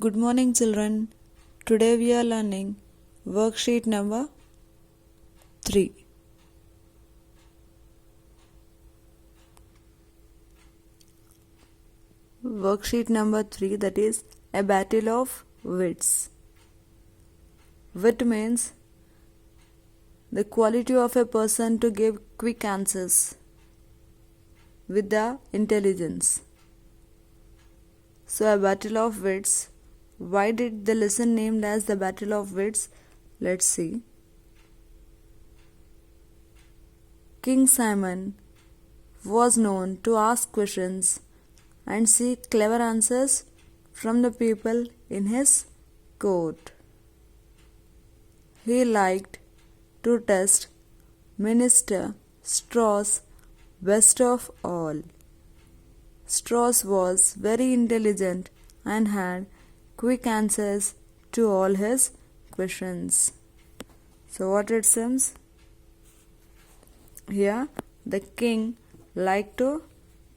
Good morning, children. Today we are learning worksheet number 3. Worksheet number 3, that is a battle of wits. Wit means the quality of a person to give quick answers with the intelligence. So, a battle of wits. Why did the lesson named as the Battle of Wits? Let's see. King Simon was known to ask questions and seek clever answers from the people in his court. He liked to test Minister Strauss best of all. Strauss was very intelligent and had quick answers to all his questions. So what it seems? Here the king liked to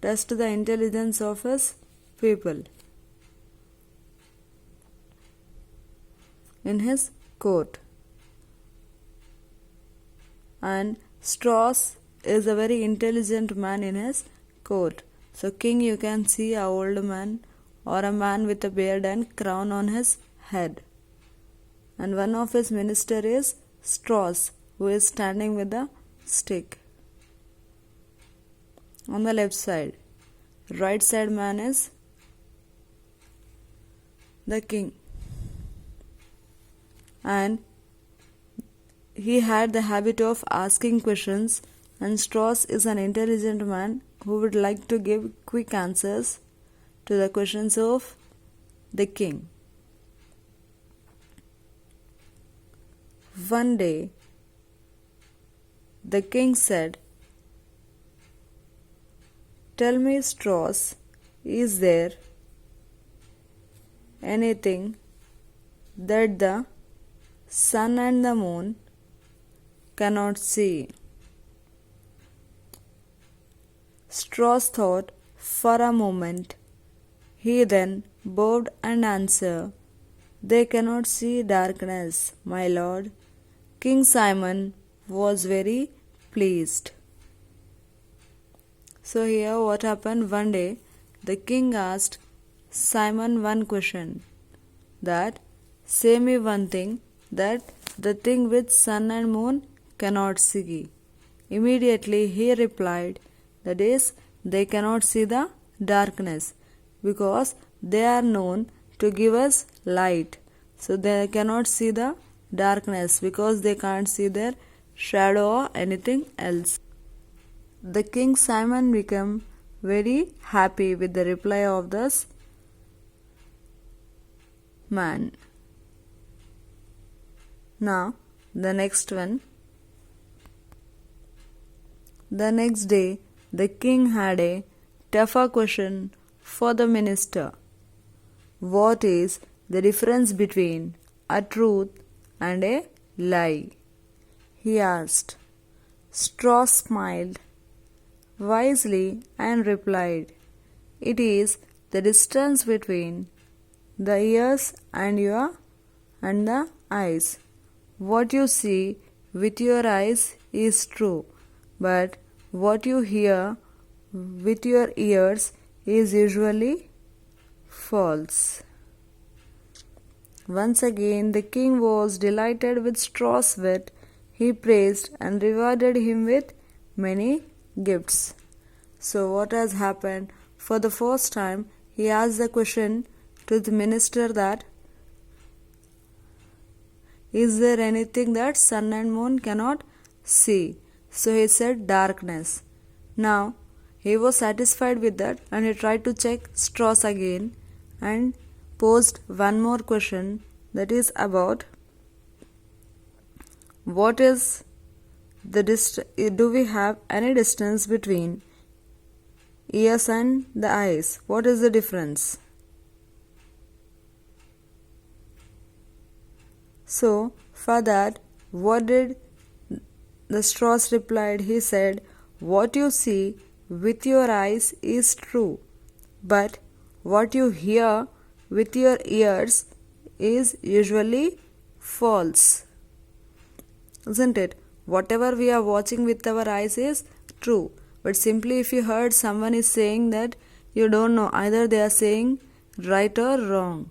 test the intelligence of his people in his court. And Strauss is a very intelligent man in his court. So king, you can see a old man or a man with a beard and crown on his head. And one of his minister is Strauss, who is standing with a stick. On the left side, right side man is the king. And he had the habit of asking questions, and Strauss is an intelligent man who would like to give quick answers to the questions of the king. One day, the king said, "Tell me, Strauss, is there anything that the sun and the moon cannot see?" Strauss thought for a moment. He then bowed and answered, "They cannot see darkness, my lord." King Simon was very pleased. So here what happened? One day the king asked Simon one question, that say me one thing that the thing which sun and moon cannot see. Immediately he replied, that is, they cannot see the darkness because they are known to give us light. So they cannot see the darkness because they can't see their shadow or anything else. The king Simon became very happy with the reply of this man. Now the next one. The next day the king had a tougher question for the minister. What is the difference between a truth and a lie? He asked. Strauss smiled wisely and replied, "It is the distance between the ears and the eyes. What you see with your eyes is true, but what you hear with your ears is usually false." Once again the king was delighted with Strauss' wit. He praised and rewarded him with many gifts. So what has happened? For the first time he asked the question to the minister that, is there anything that sun and moon cannot see? So he said darkness. Now he was satisfied with that and he tried to check Strauss again and posed one more question, that is about what is the do we have any distance between ears and the eyes? What is the difference? So for that, what did the Strauss replied? He said, what you see with your eyes is true, but what you hear with your ears is usually false. Isn't it? Whatever we are watching with our eyes is true. But simply if you heard someone is saying that, you don't know either they are saying right or wrong.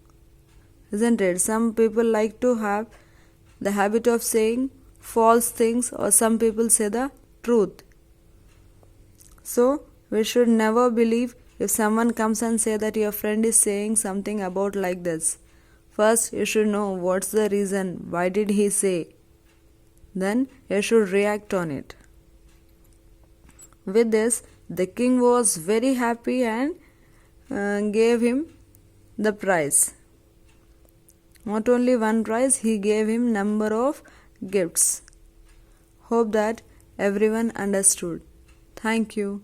Isn't it? Some people like to have the habit of saying false things, or some people say the truth. So we should never believe if someone comes and say that your friend is saying something about like this. First you should know what's the reason, why did he say. Then you should react on it. With this, the king was very happy and gave him the prize. Not only one prize, he gave him number of gifts. Hope that everyone understood. Thank you.